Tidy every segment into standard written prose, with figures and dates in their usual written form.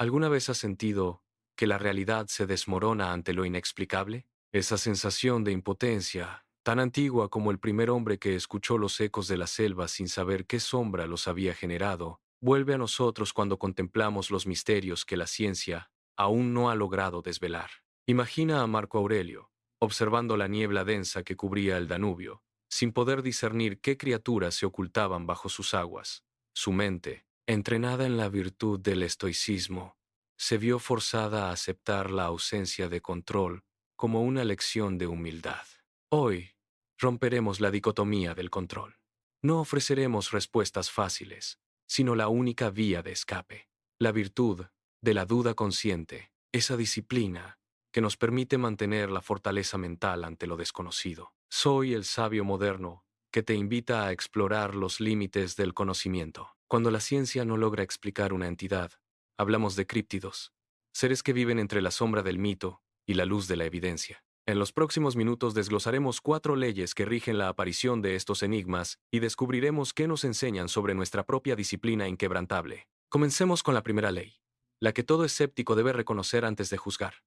¿Alguna vez has sentido que la realidad se desmorona ante lo inexplicable? Esa sensación de impotencia, tan antigua como el primer hombre que escuchó los ecos de la selva sin saber qué sombra los había generado, vuelve a nosotros cuando contemplamos los misterios que la ciencia aún no ha logrado desvelar. Imagina a Marco Aurelio, observando la niebla densa que cubría el Danubio, sin poder discernir qué criaturas se ocultaban bajo sus aguas. Su mente, entrenada en la virtud del estoicismo, se vio forzada a aceptar la ausencia de control como una lección de humildad. Hoy, romperemos la dicotomía del control. No ofreceremos respuestas fáciles, sino la única vía de escape, la virtud de la duda consciente, esa disciplina que nos permite mantener la fortaleza mental ante lo desconocido. Soy el sabio moderno que te invita a explorar los límites del conocimiento. Cuando la ciencia no logra explicar una entidad, hablamos de críptidos, seres que viven entre la sombra del mito y la luz de la evidencia. En los próximos minutos desglosaremos 4 leyes que rigen la aparición de estos enigmas y descubriremos qué nos enseñan sobre nuestra propia disciplina inquebrantable. Comencemos con la primera ley, la que todo escéptico debe reconocer antes de juzgar.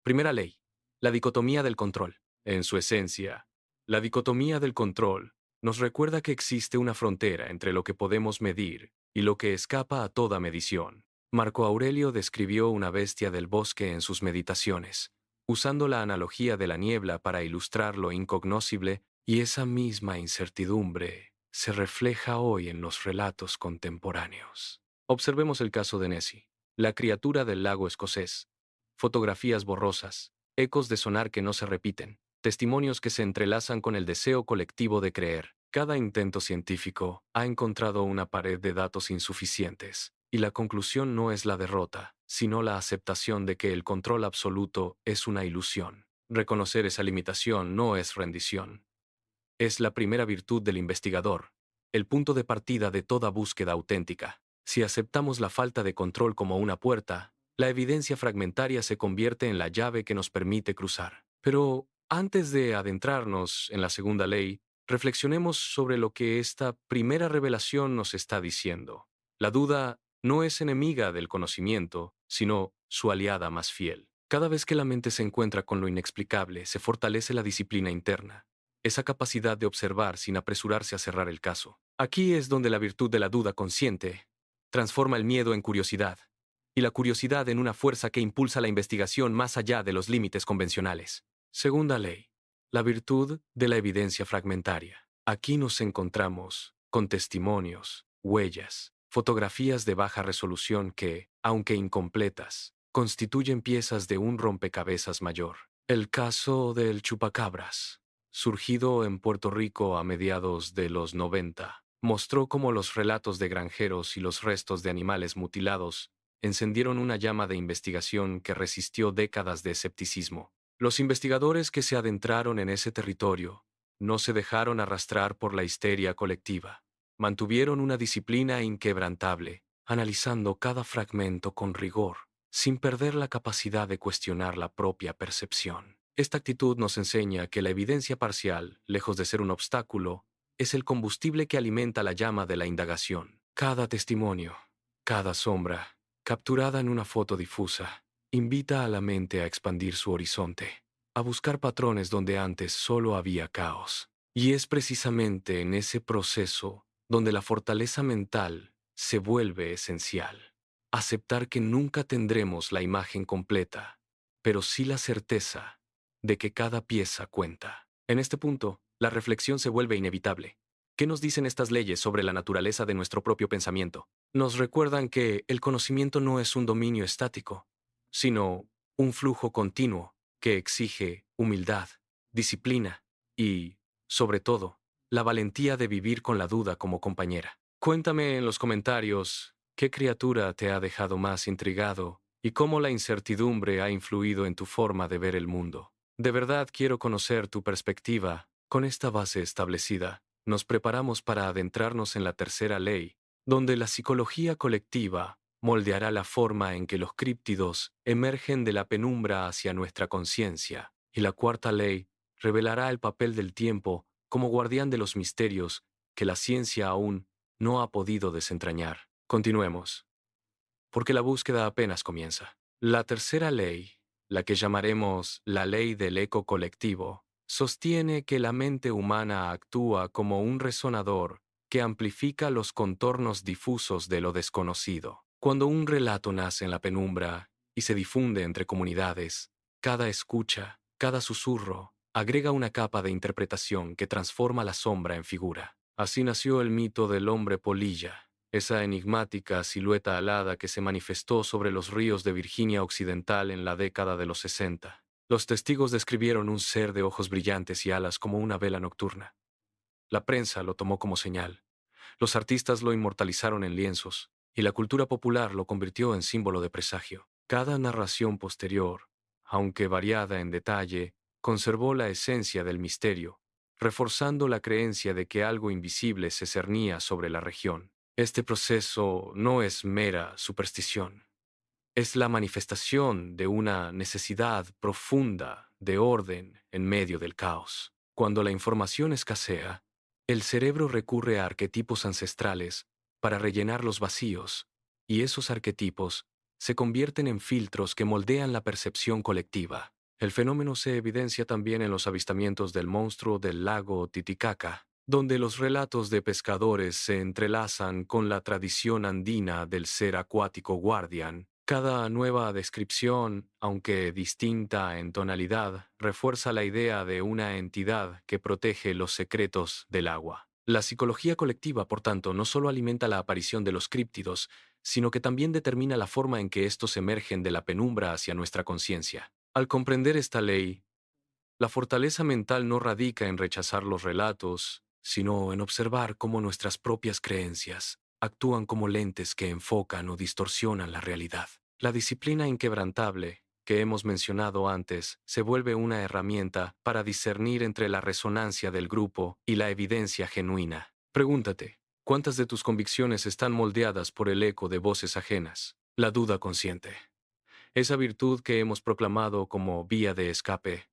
Primera ley, la dicotomía del control. En su esencia, la dicotomía del control nos recuerda que existe una frontera entre lo que podemos medir y lo que escapa a toda medición. Marco Aurelio describió una bestia del bosque en sus meditaciones, usando la analogía de la niebla para ilustrar lo incognoscible, y esa misma incertidumbre se refleja hoy en los relatos contemporáneos. Observemos el caso de Nessie, la criatura del lago escocés. Fotografías borrosas, ecos de sonar que no se repiten, testimonios que se entrelazan con el deseo colectivo de creer. Cada intento científico ha encontrado una pared de datos insuficientes, y la conclusión no es la derrota, sino la aceptación de que el control absoluto es una ilusión. Reconocer esa limitación no es rendición. Es la primera virtud del investigador, el punto de partida de toda búsqueda auténtica. Si aceptamos la falta de control como una puerta, la evidencia fragmentaria se convierte en la llave que nos permite cruzar. Pero antes de adentrarnos en la segunda ley, reflexionemos sobre lo que esta primera revelación nos está diciendo. La duda no es enemiga del conocimiento, sino su aliada más fiel. Cada vez que la mente se encuentra con lo inexplicable, se fortalece la disciplina interna, esa capacidad de observar sin apresurarse a cerrar el caso. Aquí es donde la virtud de la duda consciente transforma el miedo en curiosidad, y la curiosidad en una fuerza que impulsa la investigación más allá de los límites convencionales. Segunda ley, la virtud de la evidencia fragmentaria. Aquí nos encontramos con testimonios, huellas, fotografías de baja resolución que, aunque incompletas, constituyen piezas de un rompecabezas mayor. El caso del chupacabras, surgido en Puerto Rico a mediados de los 90, mostró cómo los relatos de granjeros y los restos de animales mutilados encendieron una llama de investigación que resistió décadas de escepticismo. Los investigadores que se adentraron en ese territorio no se dejaron arrastrar por la histeria colectiva. Mantuvieron una disciplina inquebrantable, analizando cada fragmento con rigor, sin perder la capacidad de cuestionar la propia percepción. Esta actitud nos enseña que la evidencia parcial, lejos de ser un obstáculo, es el combustible que alimenta la llama de la indagación. Cada testimonio, cada sombra, capturada en una foto difusa, invita a la mente a expandir su horizonte, a buscar patrones donde antes solo había caos. Y es precisamente en ese proceso donde la fortaleza mental se vuelve esencial. Aceptar que nunca tendremos la imagen completa, pero sí la certeza de que cada pieza cuenta. En este punto, la reflexión se vuelve inevitable. ¿Qué nos dicen estas leyes sobre la naturaleza de nuestro propio pensamiento? Nos recuerdan que el conocimiento no es un dominio estático, sino un flujo continuo que exige humildad, disciplina y, sobre todo, la valentía de vivir con la duda como compañera. Cuéntame en los comentarios qué criatura te ha dejado más intrigado y cómo la incertidumbre ha influido en tu forma de ver el mundo. De verdad quiero conocer tu perspectiva. Con esta base establecida, nos preparamos para adentrarnos en la tercera ley, donde la psicología colectiva moldeará la forma en que los críptidos emergen de la penumbra hacia nuestra conciencia, y la cuarta ley revelará el papel del tiempo como guardián de los misterios que la ciencia aún no ha podido desentrañar. Continuemos. porque la búsqueda apenas comienza. La tercera ley, la que llamaremos la ley del eco colectivo, sostiene que la mente humana actúa como un resonador que amplifica los contornos difusos de lo desconocido. Cuando un relato nace en la penumbra y se difunde entre comunidades, cada escucha, cada susurro, agrega una capa de interpretación que transforma la sombra en figura. Así nació el mito del hombre polilla, esa enigmática silueta alada que se manifestó sobre los ríos de Virginia Occidental en la década de los 60. Los testigos describieron un ser de ojos brillantes y alas como una vela nocturna. La prensa lo tomó como señal. Los artistas lo inmortalizaron en lienzos, y la cultura popular lo convirtió en símbolo de presagio. Cada narración posterior, aunque variada en detalle, conservó la esencia del misterio, reforzando la creencia de que algo invisible se cernía sobre la región. Este proceso no es mera superstición. Es la manifestación de una necesidad profunda de orden en medio del caos. Cuando la información escasea, el cerebro recurre a arquetipos ancestrales para rellenar los vacíos, y esos arquetipos se convierten en filtros que moldean la percepción colectiva. El fenómeno se evidencia también en los avistamientos del monstruo del lago Titicaca, donde los relatos de pescadores se entrelazan con la tradición andina del ser acuático guardián. Cada nueva descripción, aunque distinta en tonalidad, refuerza la idea de una entidad que protege los secretos del agua. La psicología colectiva, por tanto, no solo alimenta la aparición de los críptidos, sino que también determina la forma en que estos emergen de la penumbra hacia nuestra conciencia. Al comprender esta ley, la fortaleza mental no radica en rechazar los relatos, sino en observar cómo nuestras propias creencias actúan como lentes que enfocan o distorsionan la realidad. La disciplina inquebrantable, que hemos mencionado antes, se vuelve una herramienta para discernir entre la resonancia del grupo y la evidencia genuina. Pregúntate, ¿cuántas de tus convicciones están moldeadas por el eco de voces ajenas? La duda consciente. Esa virtud que hemos proclamado como vía de escape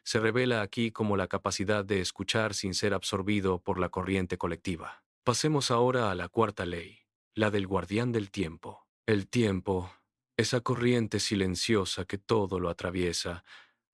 se revela aquí como la capacidad de escuchar sin ser absorbido por la corriente colectiva. Pasemos ahora a la cuarta ley, la del guardián del tiempo. El tiempo, esa corriente silenciosa que todo lo atraviesa,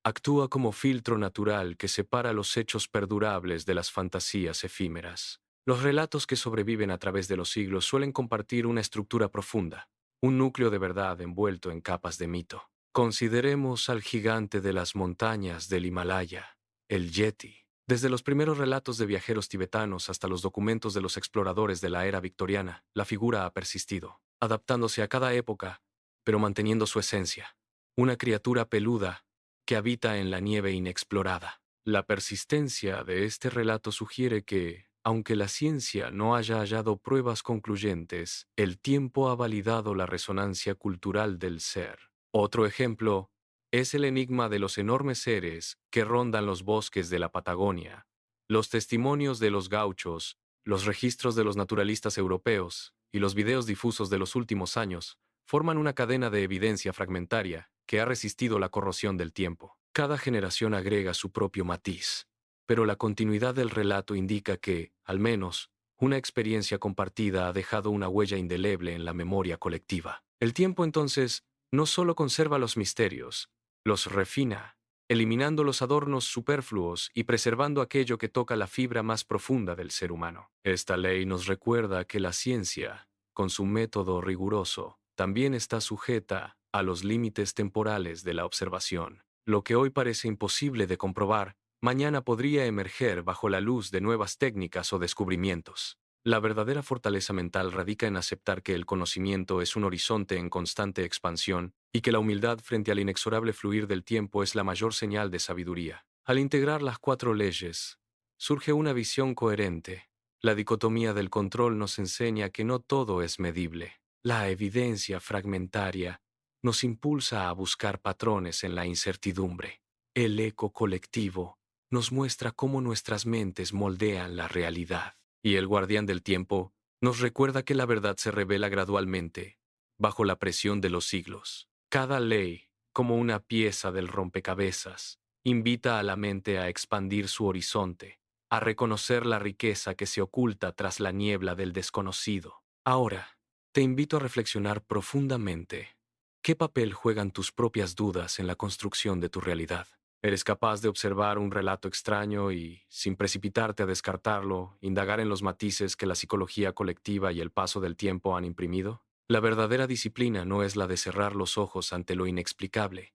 actúa como filtro natural que separa los hechos perdurables de las fantasías efímeras. Los relatos que sobreviven a través de los siglos suelen compartir una estructura profunda, un núcleo de verdad envuelto en capas de mito. Consideremos al gigante de las montañas del Himalaya, el Yeti. Desde los primeros relatos de viajeros tibetanos hasta los documentos de los exploradores de la era victoriana, la figura ha persistido, adaptándose a cada época, pero manteniendo su esencia. Una criatura peluda que habita en la nieve inexplorada. La persistencia de este relato sugiere que, aunque la ciencia no haya hallado pruebas concluyentes, el tiempo ha validado la resonancia cultural del ser. Otro ejemplo es el enigma de los enormes seres que rondan los bosques de la Patagonia. Los testimonios de los gauchos, los registros de los naturalistas europeos y los videos difusos de los últimos años forman una cadena de evidencia fragmentaria que ha resistido la corrosión del tiempo. Cada generación agrega su propio matiz, pero la continuidad del relato indica que, al menos, una experiencia compartida ha dejado una huella indeleble en la memoria colectiva. El tiempo, entonces, no solo conserva los misterios, los refina, eliminando los adornos superfluos y preservando aquello que toca la fibra más profunda del ser humano. Esta ley nos recuerda que la ciencia, con su método riguroso, también está sujeta a los límites temporales de la observación. Lo que hoy parece imposible de comprobar, mañana podría emerger bajo la luz de nuevas técnicas o descubrimientos. La verdadera fortaleza mental radica en aceptar que el conocimiento es un horizonte en constante expansión y que la humildad frente al inexorable fluir del tiempo es la mayor señal de sabiduría. Al integrar las cuatro leyes, surge una visión coherente. La dicotomía del control nos enseña que no todo es medible. La evidencia fragmentaria nos impulsa a buscar patrones en la incertidumbre. El eco colectivo nos muestra cómo nuestras mentes moldean la realidad. Y el guardián del tiempo nos recuerda que la verdad se revela gradualmente, bajo la presión de los siglos. Cada ley, como una pieza del rompecabezas, invita a la mente a expandir su horizonte, a reconocer la riqueza que se oculta tras la niebla del desconocido. Ahora, te invito a reflexionar profundamente. ¿Qué papel juegan tus propias dudas en la construcción de tu realidad? ¿Eres capaz de observar un relato extraño y, sin precipitarte a descartarlo, indagar en los matices que la psicología colectiva y el paso del tiempo han imprimido? La verdadera disciplina no es la de cerrar los ojos ante lo inexplicable,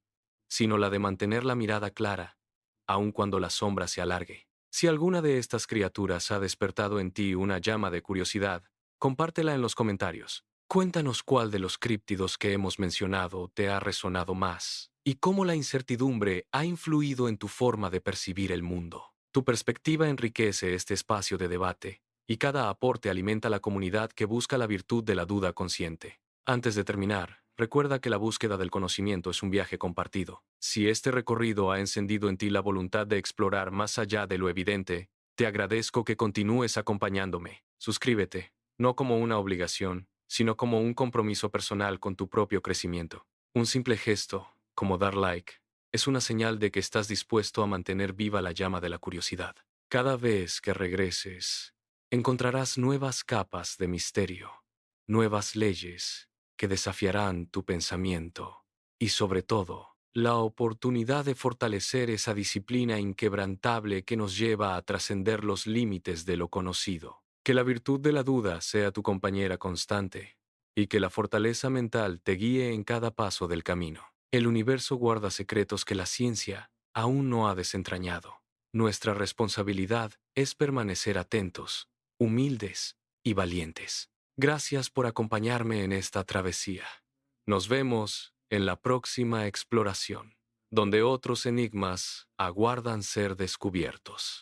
sino la de mantener la mirada clara, aun cuando la sombra se alargue. Si alguna de estas criaturas ha despertado en ti una llama de curiosidad, compártela en los comentarios. Cuéntanos cuál de los críptidos que hemos mencionado te ha resonado más y cómo la incertidumbre ha influido en tu forma de percibir el mundo. Tu perspectiva enriquece este espacio de debate y cada aporte alimenta la comunidad que busca la virtud de la duda consciente. Antes de terminar, recuerda que la búsqueda del conocimiento es un viaje compartido. Si este recorrido ha encendido en ti la voluntad de explorar más allá de lo evidente, te agradezco que continúes acompañándome. Suscríbete, no como una obligación, sino como un compromiso personal con tu propio crecimiento. Un simple gesto, como dar like, es una señal de que estás dispuesto a mantener viva la llama de la curiosidad. Cada vez que regreses, encontrarás nuevas capas de misterio, nuevas leyes que desafiarán tu pensamiento y, sobre todo, la oportunidad de fortalecer esa disciplina inquebrantable que nos lleva a trascender los límites de lo conocido. Que la virtud de la duda sea tu compañera constante y que la fortaleza mental te guíe en cada paso del camino. El universo guarda secretos que la ciencia aún no ha desentrañado. Nuestra responsabilidad es permanecer atentos, humildes y valientes. Gracias por acompañarme en esta travesía. Nos vemos en la próxima exploración, donde otros enigmas aguardan ser descubiertos.